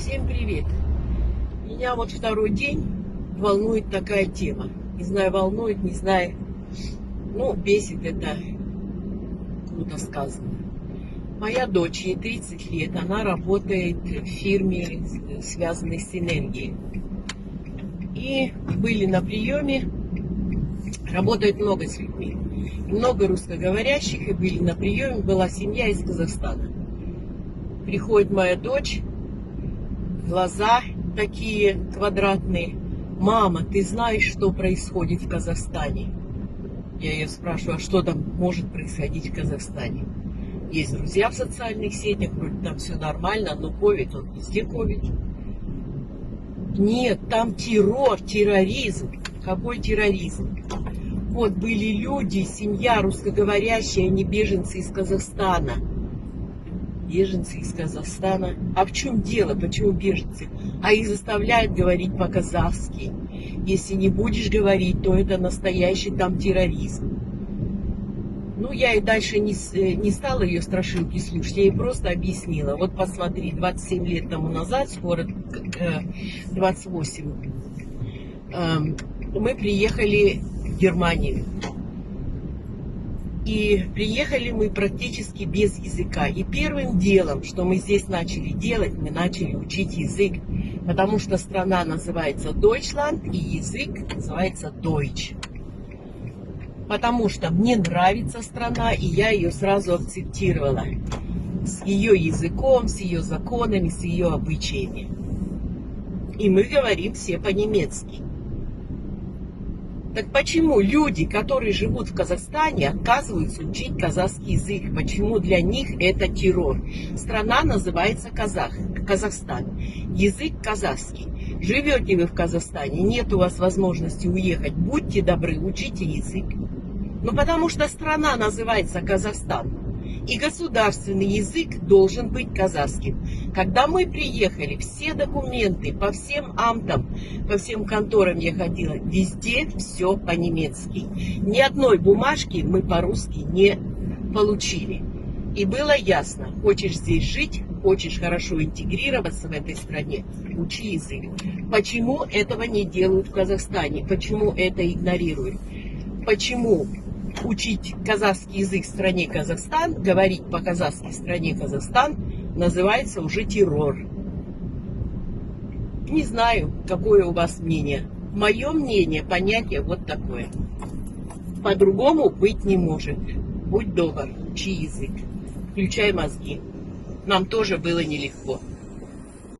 Всем привет! Меня вот второй день волнует такая тема. Не знаю, волнует, не знаю. Ну, бесит это, круто сказано. Моя дочь, ей 30 лет, она работает в фирме, связанной с энергией. И были на приеме, работает много с людьми. Много русскоговорящих, и были на приеме, была семья из Казахстана. Приходит моя дочь, глаза такие квадратные. Мама, ты знаешь, что происходит в Казахстане? Я ее спрашиваю, а что там может происходить в Казахстане? Есть друзья в социальных сетях, вроде там все нормально, но ковид, он везде ковид. Нет, там террор, терроризм. Какой терроризм? Вот были люди, семья русскоговорящая, они беженцы из Казахстана. Беженцы из Казахстана. А в чем дело? Почему беженцы? А их заставляют говорить по-казахски. Если не будешь говорить, то это настоящий там терроризм. Ну, я и дальше не стала ее страшилки слушать. Я ей просто объяснила. Вот посмотри, 27 лет тому назад, скоро 28, мы приехали в Германию. И приехали мы практически без языка. И первым делом, что мы здесь начали делать, мы начали учить язык. Потому что страна называется Deutschland, и язык называется Deutsch. Потому что мне нравится страна, и я ее сразу акцептировала. С ее языком, с ее законами, с ее обычаями. И мы говорим все по-немецки. Так почему люди, которые живут в Казахстане, отказываются учить казахский язык? Почему для них это террор? Страна называется Казахстан. Язык казахский. Живете вы в Казахстане, нет у вас возможности уехать. Будьте добры, учите язык. Ну потому что страна называется Казахстан. И государственный язык должен быть казахским. Когда мы приехали, все документы по всем амтам, по всем конторам я ходила, везде все по-немецки. Ни одной бумажки мы по-русски не получили. И было ясно, хочешь здесь жить, хочешь хорошо интегрироваться в этой стране, учи язык. Почему этого не делают в Казахстане? Почему это игнорируют? Почему учить казахский язык в стране Казахстан, говорить по-казахски в стране Казахстан, называется уже террор? Не знаю, какое у вас мнение. Мое мнение, понятие вот такое. По-другому быть не может. Будь добр, учи язык. Включай мозги. Нам тоже было нелегко.